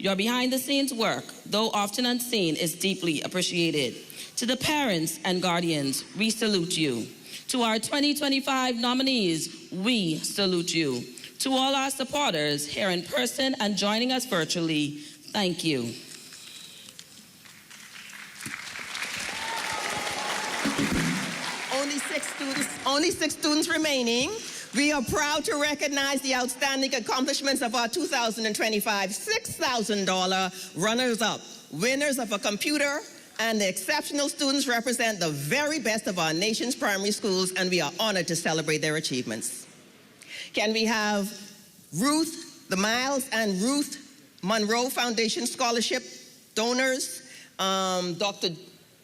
Your behind-the-scenes work, though often unseen, is deeply appreciated. To the parents and guardians, we salute you. To our 2025 nominees, we salute you. To all our supporters here in person and joining us virtually, thank you. Only six students remaining. We are proud to recognize the outstanding accomplishments of our 2025 $6,000 runners-up, winners of a computer, and the exceptional students represent the very best of our nation's primary schools, and we are honored to celebrate their achievements. Can we have Ruth, the Miles and Ruth Monroe Foundation Scholarship donors, Dr.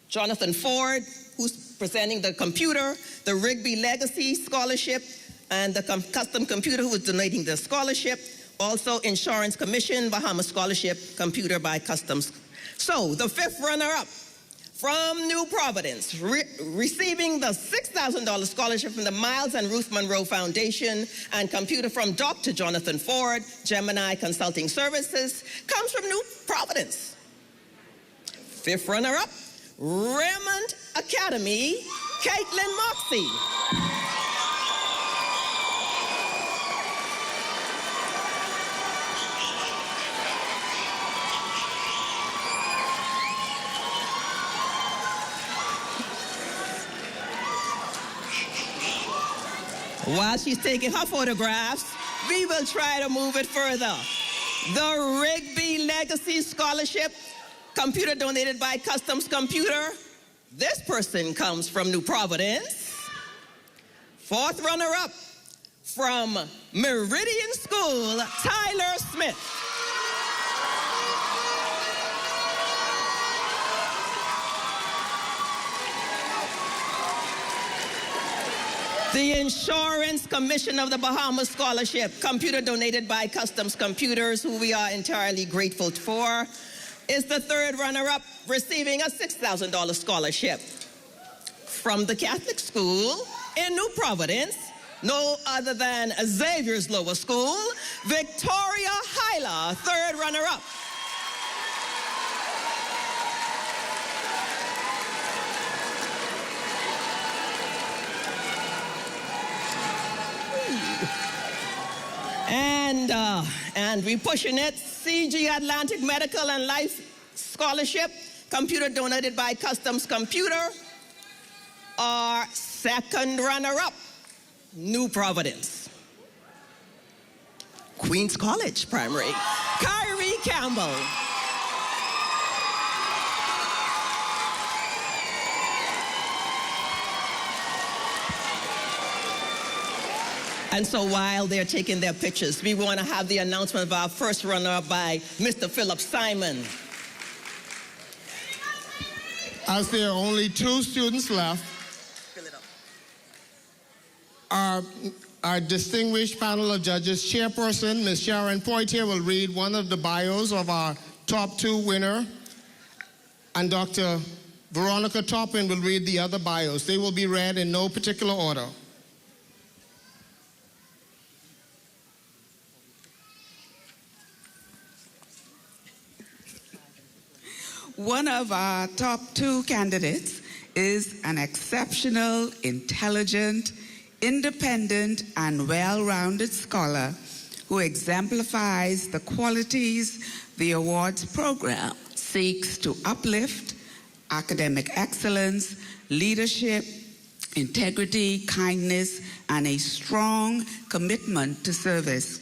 Jonathan Ford, who's presenting the computer, the Rigby Legacy Scholarship, and the custom computer who is donating the scholarship. Also, Insurance Commission, Bahamas Scholarship, computer by Customs. So, the fifth runner-up from New Providence, receiving the $6,000 scholarship from the Miles and Ruth Monroe Foundation and computer from Dr. Jonathan Ford, Gemini Consulting Services, comes from New Providence. Fifth runner-up, Raymond Academy, Caitlin Moxie. While she's taking her photographs, we will try to move it further. The Rigby Legacy Scholarship, computer donated by Customs Computer. This person comes from New Providence. Fourth runner-up from Meridian School, Tyler Smith. The Insurance Commission of the Bahamas Scholarship, computer donated by Customs Computers, who we are entirely grateful for, is the third runner-up, receiving a $6,000 scholarship. From the Catholic School in New Providence, no other than Xavier's Lower School, Victoria Hyla, third runner-up. And we're pushing it. CG Atlantic Medical and Life Scholarship, computer donated by Customs Computer. Our second runner-up, New Providence. Queens College Primary, Kyrie Campbell. And so while they're taking their pictures, we want to have the announcement of our first runner-up by Mr. Philip Simon. As there are only 2 students left, Fill it up. our distinguished panel of judges, Chairperson Ms. Sharon Poitier will read one of the bios of our top 2 winner, and Dr. Veronica Toppin will read the other bios. They will be read in no particular order. One of our top 2 candidates is an exceptional, intelligent, independent, and well-rounded scholar who exemplifies the qualities the awards program seeks to uplift: academic excellence, leadership, integrity, kindness, and a strong commitment to service.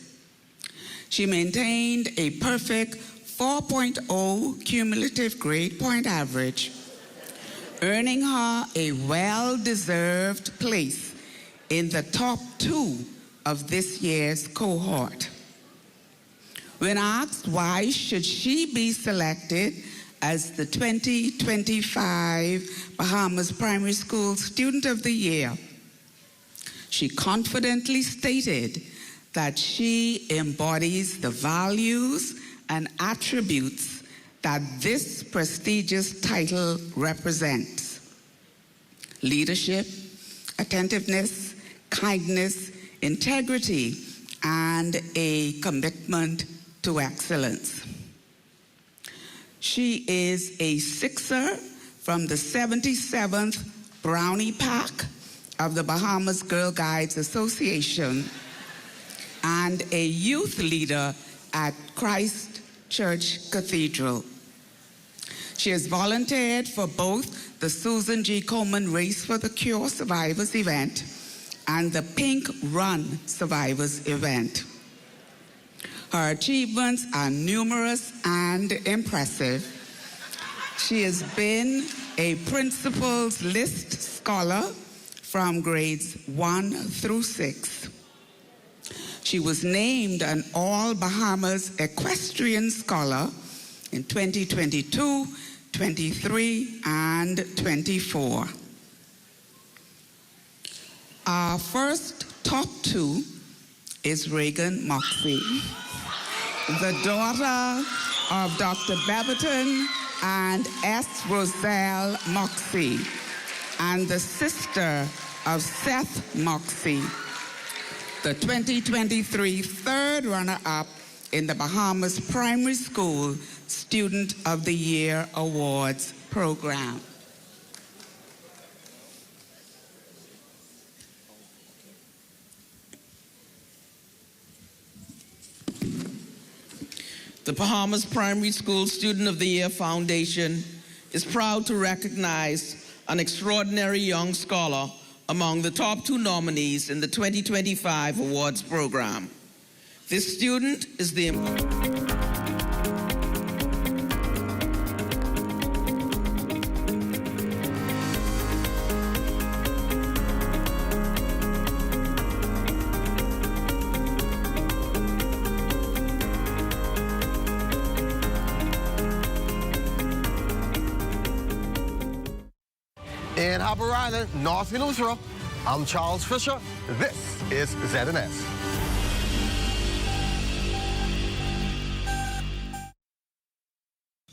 She maintained a perfect 4.0 cumulative grade point average, earning her a well-deserved place in the top 2 of this year's cohort. When asked why should she be selected as the 2025 Bahamas Primary School Student of the Year, she confidently stated that she embodies the values and attributes that this prestigious title represents: leadership, attentiveness, kindness, integrity, and a commitment to excellence. She is a sixer from the 77th Brownie Pack of the Bahamas Girl Guides Association and a youth leader at Christ Church Cathedral. She has volunteered for both the Susan G. Komen Race for the Cure Survivors event and the Pink Run Survivors event. Her achievements are numerous and impressive. She has been a Principals List Scholar from grades 1 through 6. She was named an All Bahamas Equestrian Scholar in 2022, 23, and 24. Our first top 2 is Reagan Moxie, the daughter of Dr. Beverton and S. Roselle Moxie, and the sister of Seth Moxie, the 2023 third runner-up in the Bahamas Primary School Student of the Year Awards program. The Bahamas Primary School Student of the Year Foundation is proud to recognize an extraordinary young scholar among the top 2 nominees in the 2025 awards program. This student is the In Harbour Island, North Venezuela, I'm Charles Fisher. This is ZNS.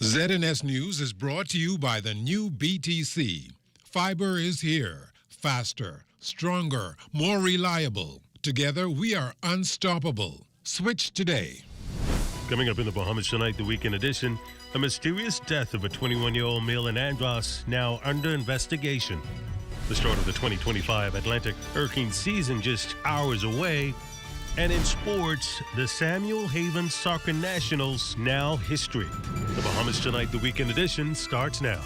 ZNS News is brought to you by the new BTC. Fiber is here. Faster, stronger, more reliable. Together, we are unstoppable. Switch today. Coming up in the Bahamas tonight, the weekend edition, a mysterious death of a 21-year-old male in Andros now under investigation. The start of the 2025 Atlantic hurricane season just hours away. And in sports, the Samuel Haven Soccer Nationals now history. The Bahamas tonight, the weekend edition starts now.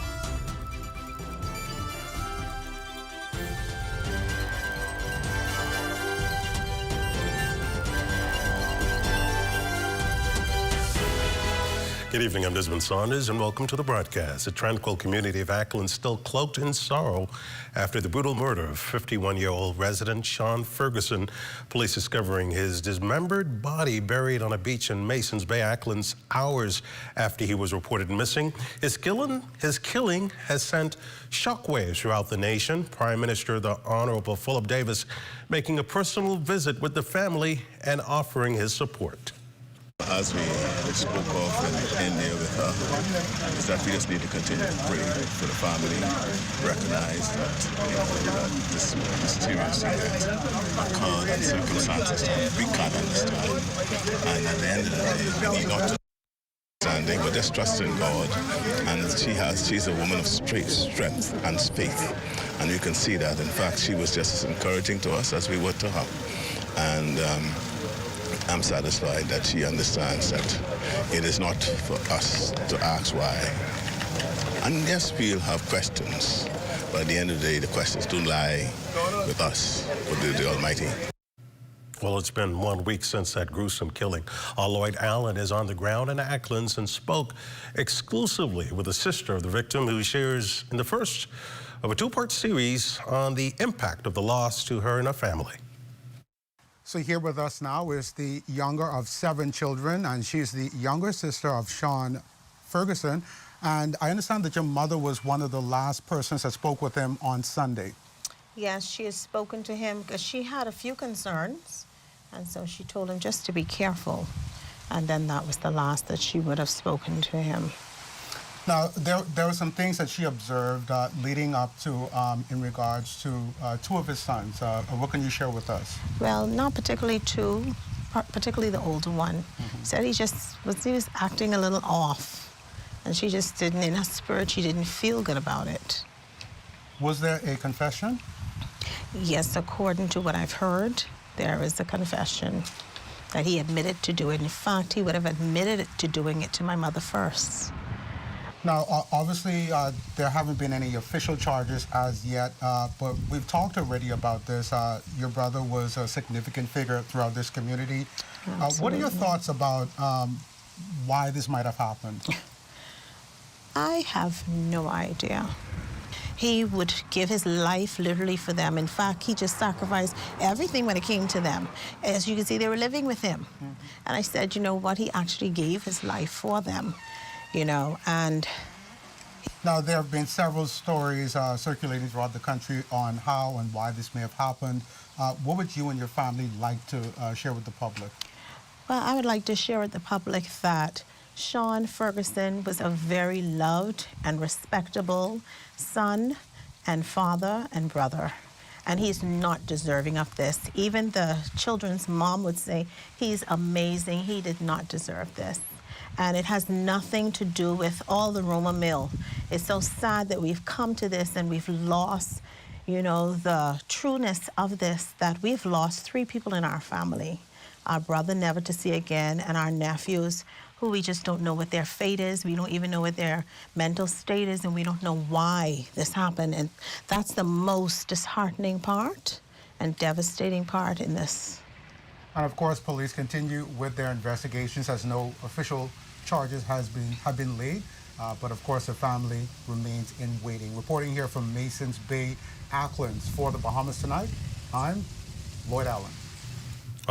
Good evening, I'm Desmond Saunders, and welcome to the broadcast. The tranquil community of Ackland still cloaked in sorrow after the brutal murder of 51-year-old resident Sean Ferguson. Police discovering his dismembered body buried on a beach in Masons Bay, Ackland, hours after he was reported missing. His killing has sent shockwaves throughout the nation. Prime Minister, the Honorable Philip Davis, making a personal visit with the family and offering his support. As we spoke of and there with her, is that we just need to continue to pray for the family, recognize that, that this mysterious event occurred and circumstances that we can't understand. And at the end of the day, we need not to understanding, but just trust in God. And she's a woman of strength and faith. And you can see that. In fact, she was just as encouraging to us as we were to her. And I'm satisfied that she understands that it is not for us to ask why. And yes, we'll have questions, but at the end of the day, the questions don't lie with us, but the Almighty. Well, it's been 1 week since that gruesome killing. Lloyd Allen is on the ground in Acklands and spoke exclusively with the sister of the victim, who shares in the first of a 2-part series on the impact of the loss to her and her family. So here with us now is the younger of 7 children, and she's the younger sister of Sean Ferguson. And I understand that your mother was one of the last persons that spoke with him on Sunday. Yes, she has spoken to him because she had a few concerns, and so she told him just to be careful. And then that was the last that she would have spoken to him. Now, there were some things that she observed leading up to, in regards to 2 of his sons. What can you share with us? Well, not particularly 2, particularly the older one. Said he was acting a little off. And she just didn't, in her spirit, she didn't feel good about it. Was there a confession? Yes, according to what I've heard, there is a confession that he admitted to do it. In fact, he would have admitted to doing it to my mother first. Now, obviously, there haven't been any official charges as yet, but we've talked already about this. Your brother was a significant figure throughout this community. What are your thoughts about why this might have happened? I have no idea. He would give his life literally for them. In fact, he just sacrificed everything when it came to them. As you can see, they were living with him. And I said, you know what, he actually gave his life for them, you know, and... Now, there have been several stories circulating throughout the country on how and why this may have happened. What would you and your family like to share with the public? Well, I would like to share with the public that Sean Ferguson was a very loved and respectable son and father and brother. And he's not deserving of this. Even the children's mom would say, he's amazing, he did not deserve this. And it has nothing to do with all the rumor mill. It's so sad that we've come to this and we've lost, you know, the trueness of this, that we've lost 3 people in our family. Our brother never to see again, and our nephews, who we just don't know what their fate is. We don't even know what their mental state is, and we don't know why this happened. And that's the most disheartening part and devastating part in this. And of course, police continue with their investigations as no official charges have been laid. But of course, the family remains in waiting. Reporting here from Masons Bay, Acklands for the Bahamas Tonight, I'm Lloyd Allen.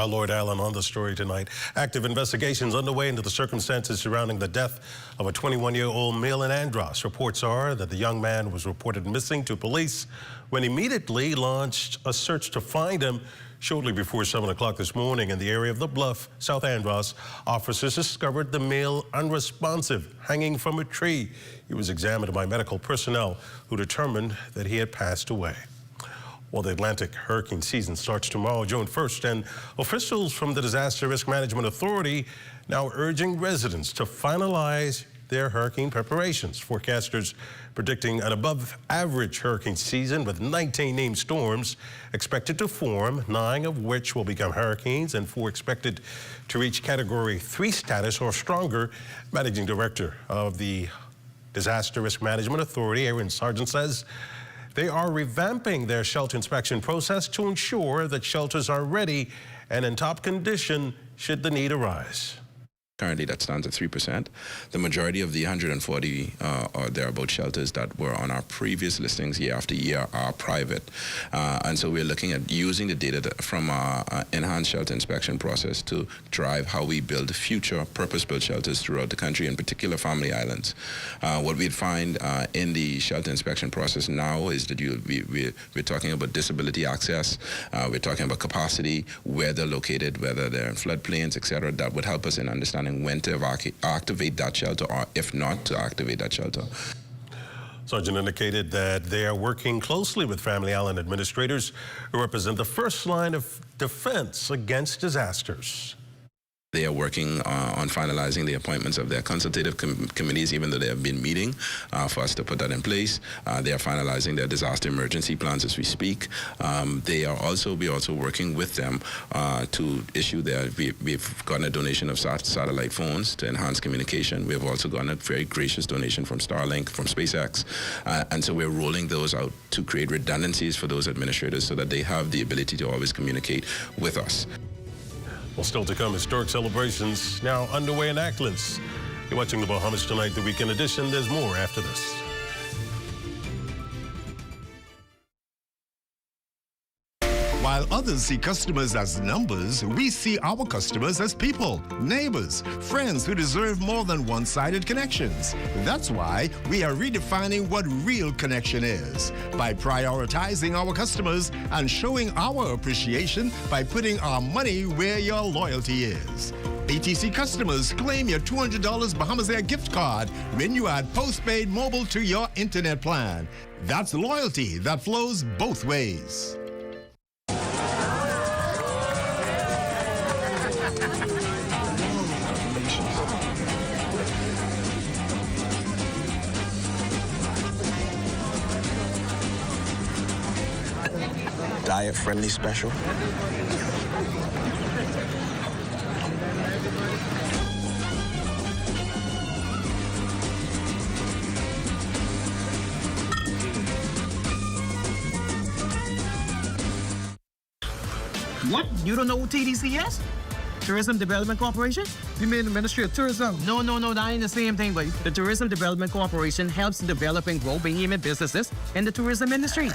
Lord Allen on the story tonight. Active investigations underway into the circumstances surrounding the death of a 21-year-old male in Andros. Reports are that the young man was reported missing to police when immediately launched a search to find him. Shortly before 7 o'clock this morning in the area of the Bluff, South Andros, officers discovered the male unresponsive, hanging from a tree. He was examined by medical personnel who determined that he had passed away. Well, the Atlantic hurricane season starts tomorrow, June 1st, and officials from the Disaster Risk Management Authority now urging residents to finalize their hurricane preparations. Forecasters predicting an above-average hurricane season with 19 named storms expected to form, 9 of which will become hurricanes and 4 expected to reach Category 3 status or stronger. Managing Director of the Disaster Risk Management Authority, Aaron Sargent, says they are revamping their shelter inspection process to ensure that shelters are ready and in top condition should the need arise. Currently, that stands at 3%. The majority of the 140 or thereabout shelters that were on our previous listings year after year are private. And so we're looking at using the data from our enhanced shelter inspection process to drive how we build future purpose-built shelters throughout the country, in particular family islands. What we'd find in the shelter inspection process now is that we're talking about disability access, we're talking about capacity, where they're located, whether they're in floodplains, et cetera. That would help us in understanding when to activate that shelter, or if not, to activate that shelter. Sergeant indicated that they are working closely with Family Island administrators who represent the first line of defense against disasters. They are working on finalizing the appointments of their consultative committees, even though they have been meeting for us to put that in place. They are finalizing their disaster emergency plans as we speak. We're also working with them to issue we've gotten a donation of satellite phones to enhance communication. We've also gotten a very gracious donation from Starlink, from SpaceX. And so we're rolling those out to create redundancies for those administrators so that they have the ability to always communicate with us. Well, still to come, historic celebrations now underway in Acklands. You're watching the Bahamas Tonight, the weekend edition. There's more after this. While others see customers as numbers, we see our customers as people, neighbors, friends who deserve more than one-sided connections. That's why we are redefining what real connection is by prioritizing our customers and showing our appreciation by putting our money where your loyalty is. ATC customers, claim your $200 Bahamas Air gift card when you add postpaid mobile to your internet plan. That's loyalty that flows both ways. diet-friendly special. What? You don't know what TDC is? Tourism Development Corporation? You mean the Ministry of Tourism? No, that ain't the same thing, but the Tourism Development Corporation helps develop and grow behemoth businesses in the tourism industry.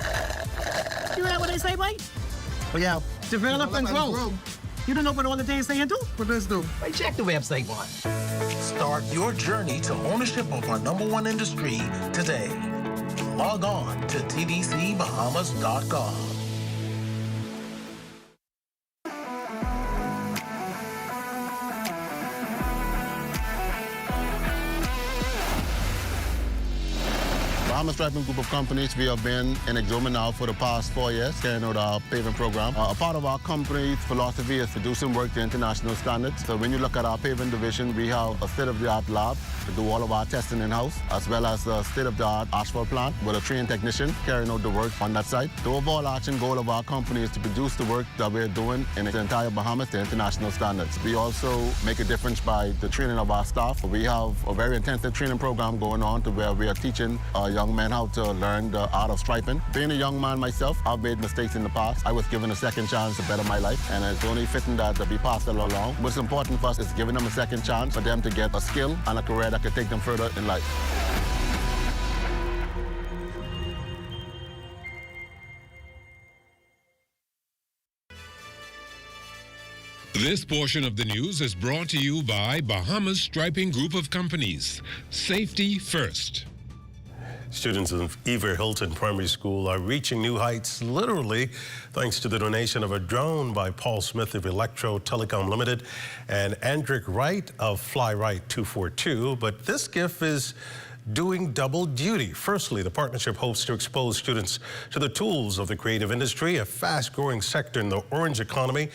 You heard what they say, boy? Oh, yeah. Develop and grow. You don't know what all the things saying do? What does do? Hey, check the website, boy. Start your journey to ownership of our #1 industry today. Log on to tdcbahamas.com. Bahamas Striping Group of Companies, we have been in Exoma now for the past 4 years, carrying out our paving program. A part of our company's philosophy is to do some work to international standards. So when you look at our paving division, we have a state-of-the-art lab to do all of our testing in-house, as well as a state-of-the-art asphalt plant with a trained technician carrying out the work on that site. The overarching goal of our company is to produce the work that we're doing in the entire Bahamas to international standards. We also make a difference by the training of our staff. We have a very intensive training program going on to where we are teaching young men how to learn the art of striping. Being a young man myself, I've made mistakes in the past. I was given a second chance to better my life, and it's only fitting that we pass it along. What's important for us is giving them a second chance for them to get a skill and a career that could take them further in life. This portion of the news is brought to you by Bahamas Striping Group of Companies. Safety first. Students of Ever Hilton Primary School are reaching new heights, literally, thanks to the donation of a drone by Paul Smith of Electro Telecom Limited and Andrick Wright of Fly-Right 242. But this gift is doing double duty. Firstly, the partnership hopes to expose students to the tools of the creative industry, a fast-growing sector in the orange economy.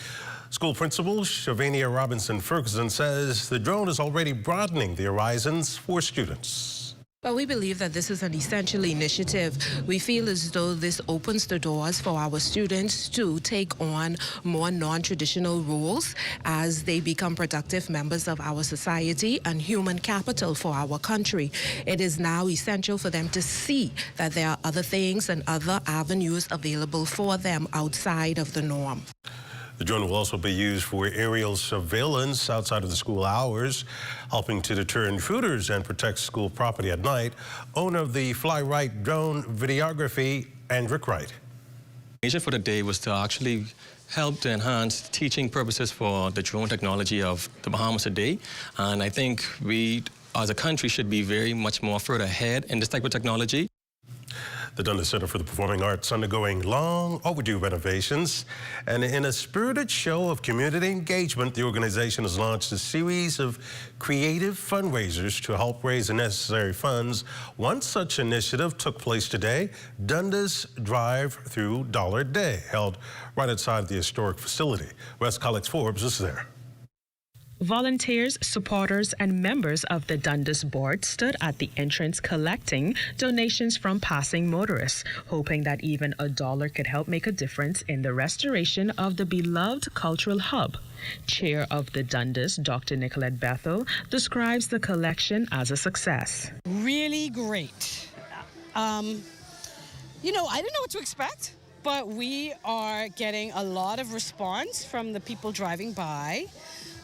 School principal Shavania Robinson Ferguson says the drone is already broadening the horizons for students. But we believe that this is an essential initiative. We feel as though this opens the doors for our students to take on more non-traditional roles as they become productive members of our society and human capital for our country. It is now essential for them to see that there are other things and other avenues available for them outside of the norm. The drone will also be used for aerial surveillance outside of the school hours, helping to deter intruders and protect school property at night. Owner of the Fly-Right drone videography, Andrick Wright. The mission for the day was to actually help to enhance teaching purposes for the drone technology of the Bahamas today. And I think we, as a country, should be very much more further ahead in this type of technology. The Dundas Center for the Performing Arts undergoing long overdue renovations. And in a spirited show of community engagement, the organization has launched a series of creative fundraisers to help raise the necessary funds. One such initiative took place today, Dundas Drive Through Dollar Day, held right outside the historic facility. West College Forbes is there. Volunteers, supporters, and members of the Dundas board stood at the entrance collecting donations from passing motorists, hoping that even $1 could help make a difference in the restoration of the beloved cultural hub. Chair of the Dundas, Dr. Nicolette Bethel, describes the collection as a success. Really great. You know, I didn't know what to expect, but we are getting a lot of response from the people driving by.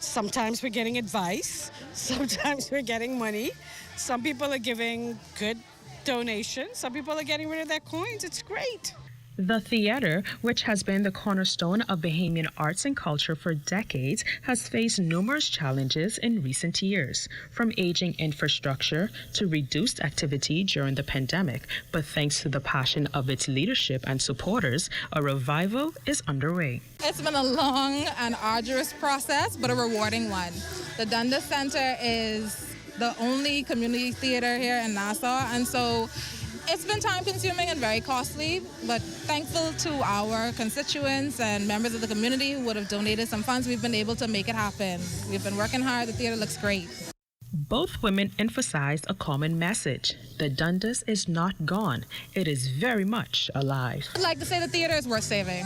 Sometimes we're getting advice, sometimes we're getting money. Some people are giving good donations, some people are getting rid of their coins. It's great. The theater, which has been the cornerstone of Bahamian arts and culture for decades, has faced numerous challenges in recent years, from aging infrastructure to reduced activity during the pandemic. But thanks to the passion of its leadership and supporters, a revival is underway. It's been a long and arduous process, but a rewarding one. The Dundas Center is the only community theater here in Nassau, and so it's been time-consuming and very costly, but thankful to our constituents and members of the community who would have donated some funds, we've been able to make it happen. We've been working hard. The theater looks great. Both women emphasized a common message. The Dundas is not gone. It is very much alive. I'd like to say the theater is worth saving,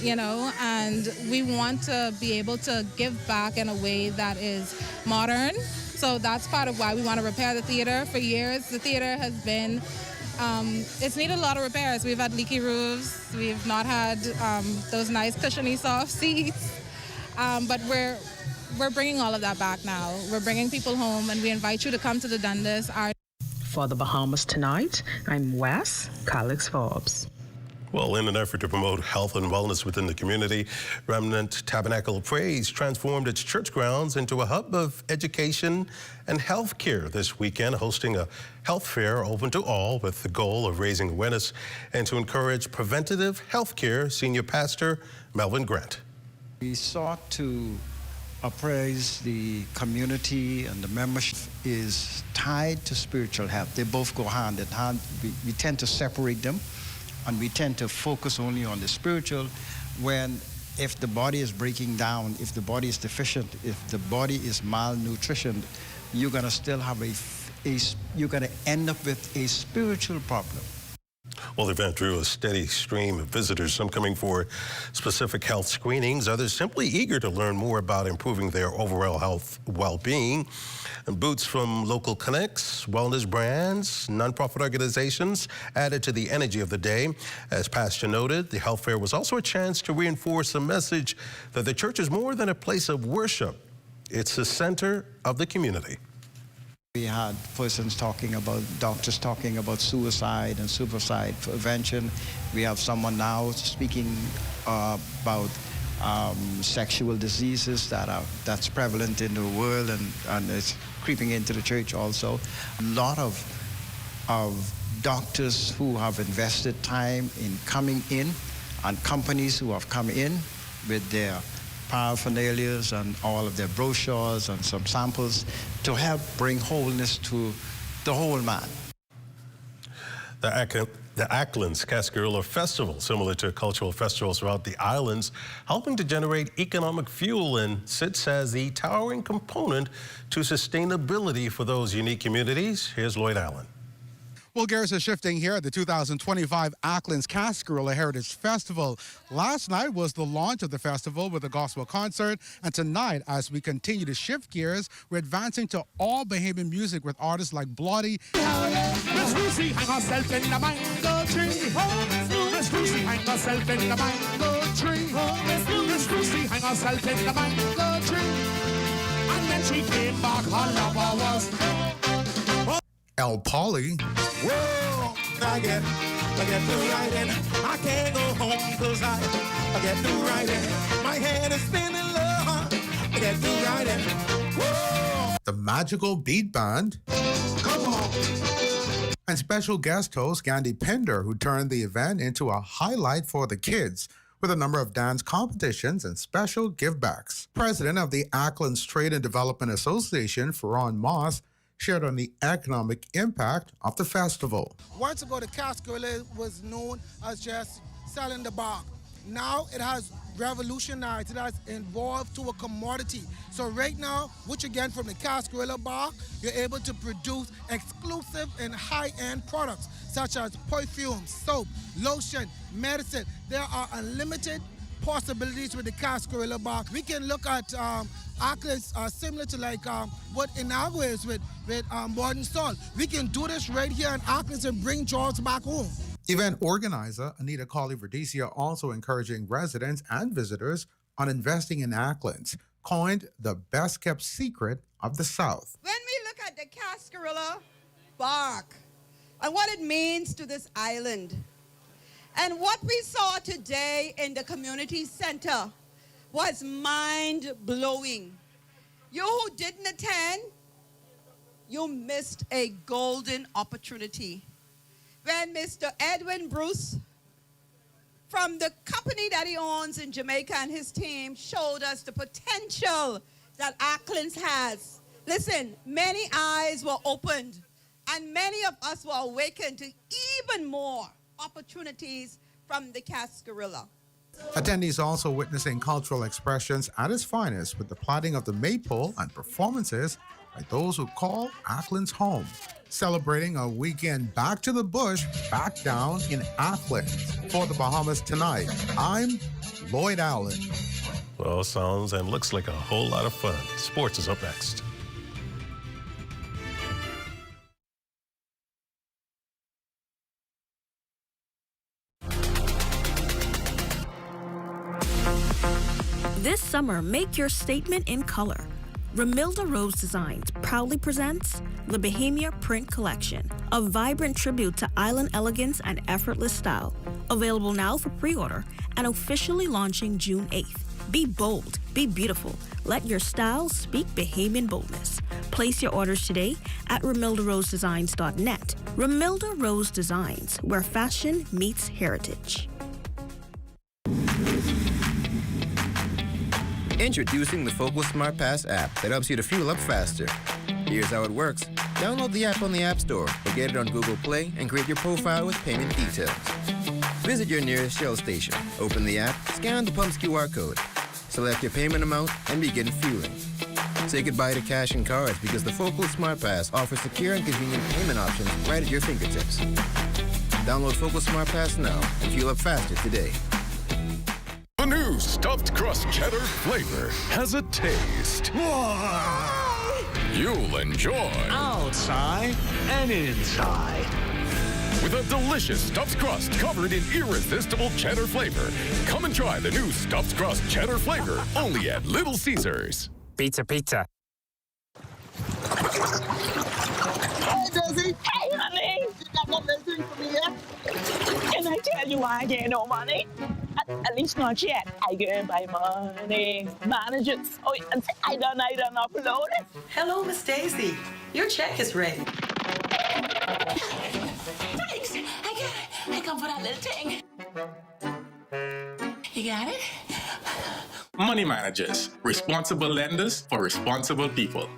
and we want to be able to give back in a way that is modern. So that's part of why we want to repair the theater. For years, the theater has been, it's needed a lot of repairs. We've had leaky roofs. We've not had those nice cushiony soft seats. But we're bringing all of that back now. We're bringing people home, and we invite you to come to the Dundas. For the Bahamas Tonight, I'm Wes Calix Forbes. Well, in an effort to promote health and wellness within the community, Remnant Tabernacle of Praise transformed its church grounds into a hub of education and health care this weekend, hosting a health fair open to all with the goal of raising awareness and to encourage preventative health care. Senior Pastor Melvin Grant. We sought to appraise the community, and the membership is tied to spiritual health. They both go hand in hand. We tend to separate them, and we tend to focus only on the spiritual when if the body is breaking down, if the body is deficient, if the body is malnutrition, you're going to still have you're going to end up with a spiritual problem. Well, the event drew a steady stream of visitors, some coming for specific health screenings, others simply eager to learn more about improving their overall health well-being. And booths from local clinics, wellness brands, nonprofit organizations added to the energy of the day. As Pastor noted, the health fair was also a chance to reinforce the message that the church is more than a place of worship. It's the center of the community. We had doctors talking about suicide and suicide prevention. We have someone now speaking about sexual diseases that's prevalent in the world and it's creeping into the church also. A lot of doctors who have invested time in coming in, and companies who have come in with their paraphernalia and all of their brochures and some samples to help bring wholeness to the whole man. The Acklands Cascarilla Festival, similar to cultural festivals throughout the islands, helping to generate economic fuel and sits as the towering component to sustainability for those unique communities. Here's Lloyd Allen. Well, gears are shifting here at the 2025 Acklands Cascarilla Heritage Festival. Last night was the launch of the festival with a gospel concert, and tonight, as we continue to shift gears, we're advancing to all Bahamian music with artists like Blotty. Miss Lucy hang herself in the mango tree. Miss Lucy hang herself in the mango tree. Miss Lucy hang herself in the mango tree. And then she came back, her lover was El Polly. whoa, I get to writing. I can't go home cause I get to writing. My head is spinning low. I get to writing. Whoa. The Magical Beat Band. Come on. And special guest host Gandhi Pinder, who turned the event into a highlight for the kids with a number of dance competitions and special givebacks. President of the Acklands Trade and Development Association, Ferran Moss, shared on the economic impact of the festival. Once ago, the Cascarilla was known as just selling the bark. Now it has revolutionized, it has evolved to a commodity. So right now, what you get from the Cascarilla bark, you're able to produce exclusive and high-end products such as perfume, soap, lotion, medicine. There are unlimited possibilities with the Cascarilla bark. We can look at Acklands similar to like what Inagua is with modern salt. We can do this right here in Acklands and bring jobs back home. Event organizer Anita Colley-Verdesia also encouraging residents and visitors on investing in Acklands, coined the best-kept secret of the South. When we look at the Cascarilla bark and what it means to this island, and what we saw today in the community center was mind-blowing. You who didn't attend, you missed a golden opportunity. When Mr. Edwin Bruce, from the company that he owns in Jamaica and his team, showed us the potential that Acklands has. Listen, many eyes were opened, and many of us were awakened to even more opportunities from the Cascarilla. Attendees also witnessing cultural expressions at its finest with the plaiting of the maypole and performances by those who call Athens home. Celebrating a weekend back to the bush, back down in Athens. For the Bahamas Tonight, I'm Lloyd Allen. Well, sounds and looks like a whole lot of fun. Sports is up next. This summer, make your statement in color. Ramilda Rose Designs proudly presents the Bohemia Print Collection, a vibrant tribute to island elegance and effortless style. Available now for pre-order and officially launching June 8th. Be bold, be beautiful. Let your style speak Bahamian boldness. Place your orders today at RamildaRoseDesigns.net. Ramilda Rose Designs, where fashion meets heritage. Introducing the Focal Smart Pass app that helps you to fuel up faster. Here's how it works. Download the app on the App Store or get it on Google Play and create your profile with payment details. Visit your nearest Shell station. Open the app, scan the pump's QR code, select your payment amount, and begin fueling. Say goodbye to cash and cards because the Focal Smart Pass offers secure and convenient payment options right at your fingertips. Download Focal Smart Pass now and fuel up faster today. The new stuffed crust cheddar flavor has a taste you'll enjoy. Outside and inside. With a delicious stuffed crust covered in irresistible cheddar flavor. Come and try the new stuffed crust cheddar flavor only at Little Caesars. Pizza, pizza. Hey, Daisy. Hey, honey. You got no anything for me yet? Can I tell you why I get no money? At least not yet. I get my money. Managers. Oh, and I done upload it. Hello, Miss Daisy. Your check is ready. Thanks. I come for that little thing. You got it? Money managers, responsible lenders for responsible people.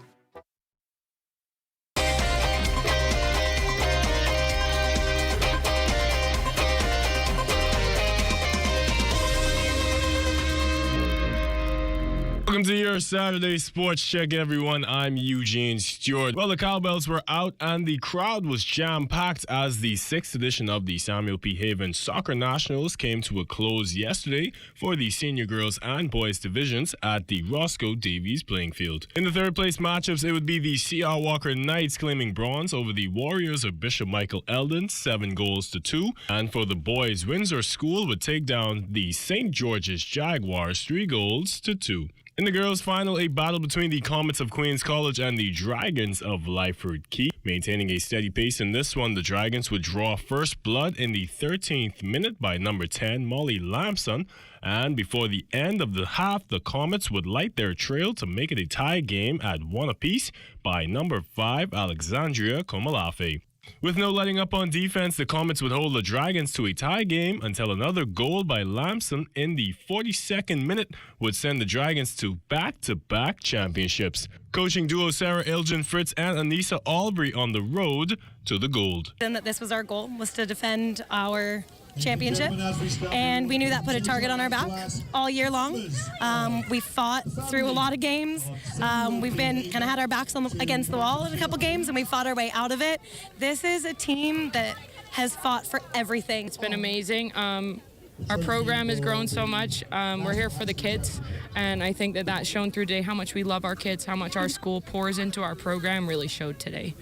Welcome to your Saturday Sports Check, everyone. I'm Eugene Stewart. Well, the cowbells were out and the crowd was jam-packed as the 6th edition of the Samuel P. Haven Soccer Nationals came to a close yesterday for the senior girls and boys divisions at the Roscoe Davies playing field. In the third place matchups, it would be the C.R. Walker Knights claiming bronze over the Warriors of Bishop Michael Eldon, 7-2. And for the boys, Windsor School would take down the St. George's Jaguars 3-2. In the girls' final, a battle between the Comets of Queens College and the Dragons of Lyford Key. Maintaining a steady pace in this one, the Dragons would draw first blood in the 13th minute by number 10, Molly Lampson. And before the end of the half, the Comets would light their trail to make it a tie game at 1 apiece by number 5, Alexandria Komalafe. With no letting up on defense, the Comets would hold the Dragons to a tie game until another goal by Lamson in the 42nd minute would send the Dragons to back-to-back championships. Coaching duo Sarah Elgin Fritz and Anissa Albury on the road to the gold. And that this was our goal, was to defend our championship, and we knew that put a target on our back all year long. We fought through a lot of games. We've been kind of had our backs against the wall in a couple games, and we fought our way out of it. This is a team that has fought for everything. It's been amazing. Our program has grown so much. We're here for the kids, and I think that that's shown through today. How much we love our kids, how much our school pours into our program really showed today.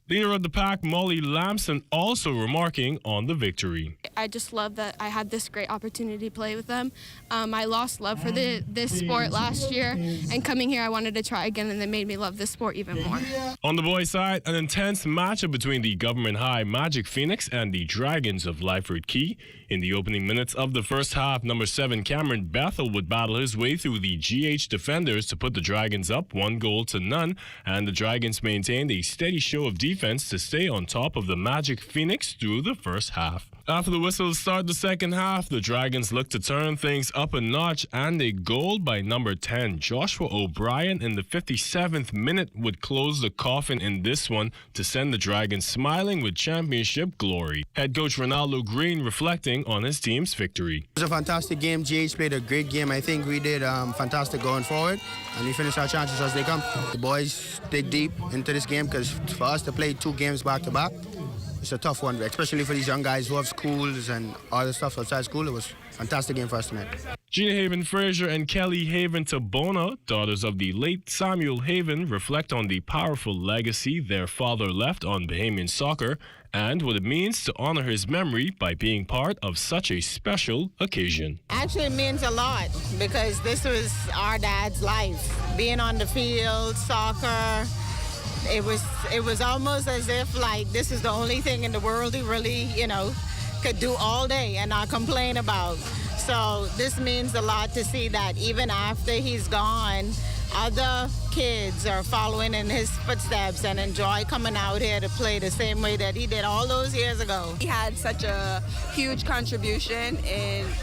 Leader of the pack, Molly Lamson, also remarking on the victory. I just love that I had this great opportunity to play with them. I lost love for this sport last year, and coming here I wanted to try again, and they made me love this sport even more. On the boys' side, an intense matchup between the Government High Magic Phoenix and the Dragons of Lyford Key. In the opening minutes of the first half, number 7 Cameron Bethel would battle his way through the GH defenders to put the Dragons up 1-0, and the Dragons maintained a steady show of defense to stay on top of the Magic Phoenix through the first half. After the whistle to start the second half, the Dragons look to turn things up a notch, and a goal by number 10, Joshua O'Brien, in the 57th minute would close the coffin in this one to send the Dragons smiling with championship glory. Head coach Ronaldo Green reflecting on his team's victory. It was a fantastic game. GH played a great game. I think we did fantastic going forward, and we finished our chances as they come. The boys dig deep into this game because for us to play 2 games back-to-back, it's a tough one, especially for these young guys who have schools and all the stuff outside school. It was a fantastic game for us to make. Gina Haven Fraser and Kelly Haven Tabona, daughters of the late Samuel Haven, reflect on the powerful legacy their father left on Bahamian soccer and what it means to honor his memory by being part of such a special occasion. Actually, it means a lot because this was our dad's life. Being on the field, soccer, it was almost as if like this is the only thing in the world he really, could do all day and not complain about. So this means a lot to see that even after he's gone, other kids are following in his footsteps and enjoy coming out here to play the same way that he did all those years ago. He had such a huge contribution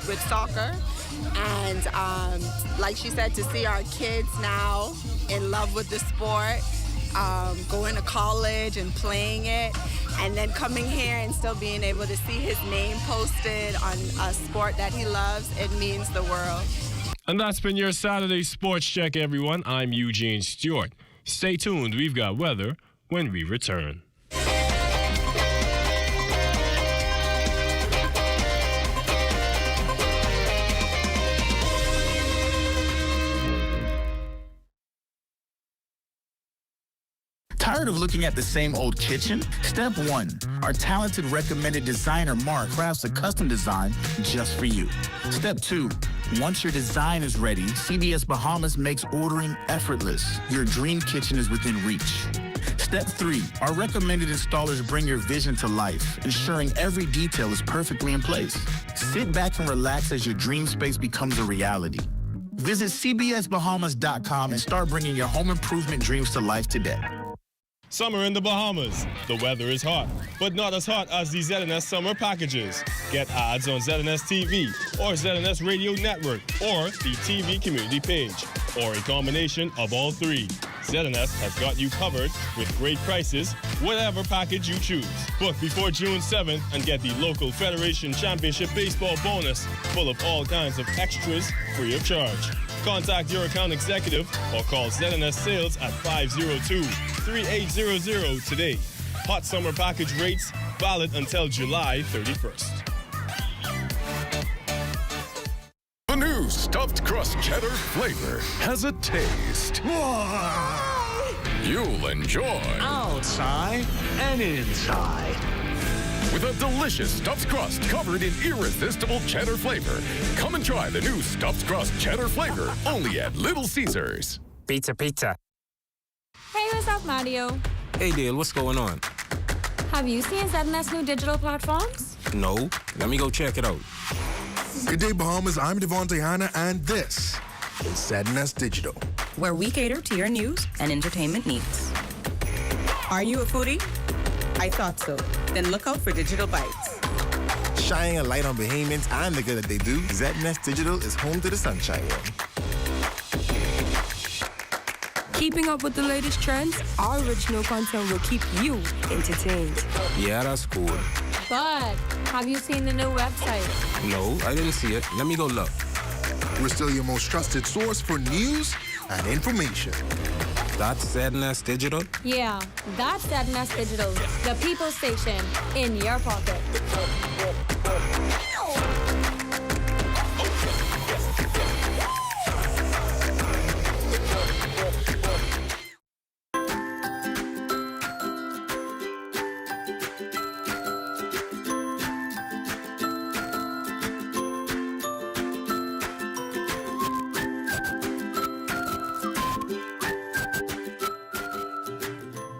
with soccer, and like she said, to see our kids now in love with the sport, going to college and playing it, and then coming here and still being able to see his name posted on a sport that he loves, it means the world. And that's been your Saturday Sports Check, everyone. I'm Eugene Stewart. Stay tuned. We've got weather when we return. Tired of looking at the same old kitchen? Step 1. Our talented recommended designer Mark crafts a custom design just for you. Step 2. Once your design is ready, CBS Bahamas makes ordering effortless. Your dream kitchen is within reach. Step 3. Our recommended installers bring your vision to life, ensuring every detail is perfectly in place. Sit back and relax as your dream space becomes a reality. Visit cbsbahamas.com and start bringing your home improvement dreams to life today. Summer in the Bahamas. The weather is hot, but not as hot as the ZNS summer packages. Get ads on ZNS TV or ZNS Radio Network or the TV community page, or a combination of all 3. ZNS has got you covered with great prices, whatever package you choose. Book before June 7th and get the local Federation Championship Baseball bonus full of all kinds of extras free of charge. Contact your account executive or call ZNS Sales at 502-3800 today. Hot summer package rates valid until July 31st. The new stuffed crust cheddar flavor has a taste you'll enjoy. Outside and inside. With a delicious stuffed crust covered in irresistible cheddar flavor. Come and try the new stuffed crust cheddar flavor only at Little Caesars. Pizza. Hey, what's up, Mario? Hey, Dale, what's going on? Have you seen ZNS new digital platforms? No. Let me go check it out. Good day, Bahamas. I'm Devontae Hanna, and this is ZNS Digital, where we cater to your news and entertainment needs. Are you a foodie? I thought so. Then look out for Digital Bites. Shining a light on Bahamians and the good that they do, ZNS Digital is home to the sunshine. Keeping up with the latest trends, our original content will keep you entertained. Yeah, that's cool. But have you seen the new website? No, I didn't see it. Let me go look. We're still your most trusted source for news and information. That's ZNS Digital? Yeah, that's ZNS Digital, the people station in your pocket.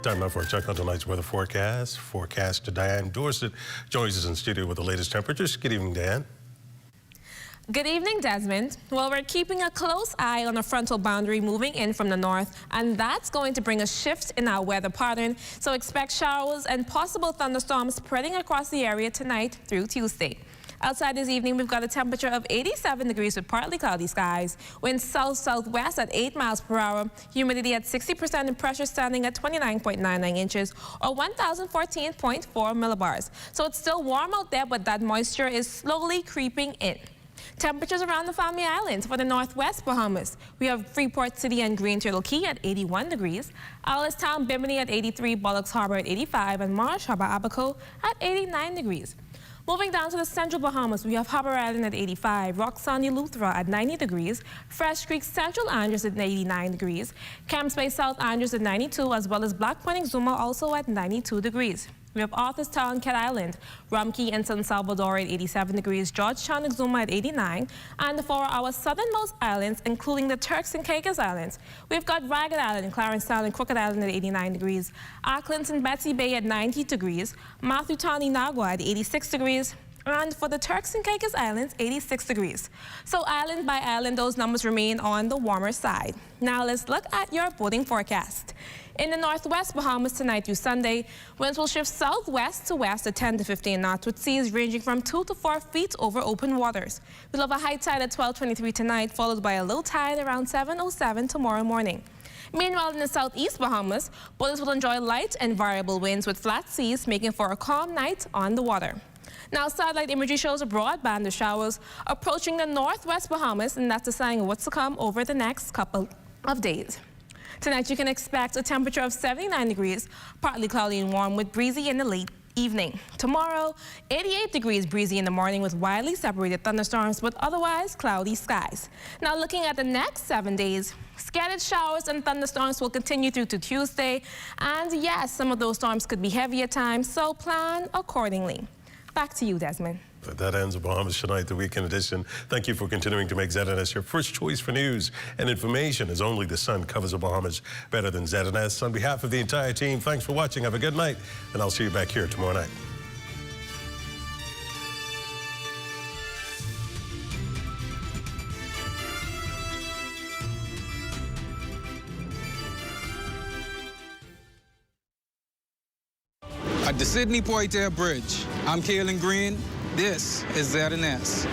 Time now for a check on tonight's weather forecast. Forecaster Diane Dorsett joins us in studio with the latest temperatures. Good evening, Diane. Good evening, Desmond. Well, we're keeping a close eye on a frontal boundary moving in from the north, and that's going to bring a shift in our weather pattern. So expect showers and possible thunderstorms spreading across the area tonight through Tuesday. Outside this evening, we've got a temperature of 87 degrees with partly cloudy skies. Winds south-southwest at 8 miles per hour. Humidity at 60% and pressure standing at 29.99 inches or 1,014.4 millibars. So it's still warm out there, but that moisture is slowly creeping in. Temperatures around the Family Islands. For the northwest Bahamas, we have Freeport City and Green Turtle Key at 81 degrees, Town, Bimini at 83, Bullocks Harbor at 85, and Marsh Harbor, Abaco at 89 degrees. Moving down to the central Bahamas, we have Harbor Island at 85, Rock Sandy Eleuthera at 90 degrees, Fresh Creek Central Andros at 89 degrees, Camps Bay South Andros at 92, as well as Black Point Exuma also at 92 degrees. We have Arthurstown, Cat Island, Rumkey and San Salvador at 87 degrees, Georgetown, Exuma at 89, and for our southernmost islands, including the Turks and Caicos Islands, we've got Ragged Island, Clarence Town, and Crooked Island at 89 degrees, Auckland and Betsy Bay at 90 degrees, Mathutown, Inagua at 86 degrees, and for the Turks and Caicos Islands, 86 degrees. So island by island, those numbers remain on the warmer side. Now let's look at your boating forecast. In the northwest Bahamas tonight through Sunday, winds will shift southwest to west at 10 to 15 knots, with seas ranging from 2 to 4 feet over open waters. We'll have a high tide at 12:23 tonight, followed by a low tide around 7:07 tomorrow morning. Meanwhile, in the southeast Bahamas, boaters will enjoy light and variable winds with flat seas, making for a calm night on the water. Now, satellite imagery shows a broad band of showers approaching the northwest Bahamas, and that's a sign of what's to come over the next couple of days. Tonight, you can expect a temperature of 79 degrees, partly cloudy and warm with breezy in the late evening. Tomorrow, 88 degrees breezy in the morning with widely separated thunderstorms, but otherwise cloudy skies. Now, looking at the next 7 days, scattered showers and thunderstorms will continue through to Tuesday. And yes, some of those storms could be heavy at times, so plan accordingly. Back to you, Desmond. That ends Bahamas Tonight, the weekend edition. Thank you for continuing to make ZNS your first choice for news and information, as only the sun covers the Bahamas better than ZNS. On behalf of the entire team, thanks for watching. Have a good night, and I'll see you back here tomorrow night. At the Sydney Poitier Bridge, I'm Kaylin Green. This is ZNS.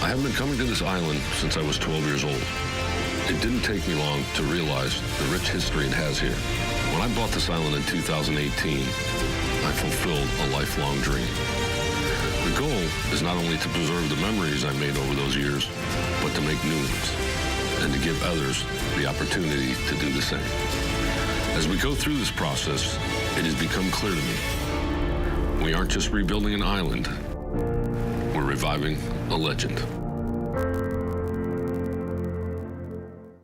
I've been coming to this island since I was 12 years old. It didn't take me long to realize the rich history it has here. When I bought this island in 2018, I fulfilled a lifelong dream. The goal is not only to preserve the memories I made over those years, but to make new ones and to give others the opportunity to do the same. As we go through this process, it has become clear to me, we aren't just rebuilding an island, we're reviving a legend.